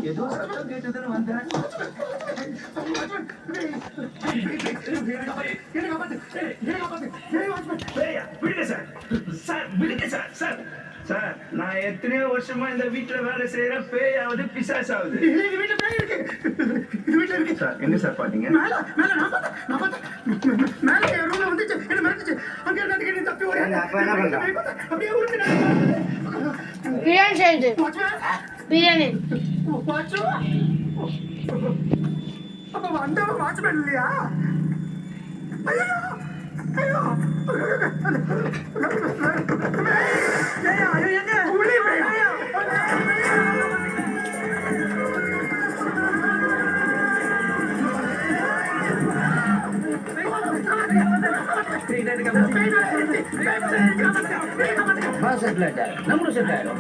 ஏதோ சத்தம் கேட்டதுன்னு வந்தேன். விடுங்க சார், சார் விடுங்க சார், சார் சார் நான் எத்தனையோ வருஷமா இந்த வீட்டுல வேலை செய்யறேன். பேயாவது பிசாசாவது வீட்டுல பேய் இருக்கு, வீட்டுல இருக்கு சார். என்ன சார் பாத்தீங்க? மேல மேல நான் பார்த்தேன் மேல ரூம்ல வந்துச்சு, என்ன மிரட்டுச்சு. அங்க இருந்து தப்பி ஓடி அப்ப என்ன பண்ற? அப்படியே உருண்டு பிரியாணி செய்து பிரியாணி வாட்ச். அப்ப வந்தவ வாட்ச்மேன் இல்லையா? ஐயோ ஐயோ செட்டில் ஆயிட்டாரு, நம்மளும் செட் ஆயிடும்.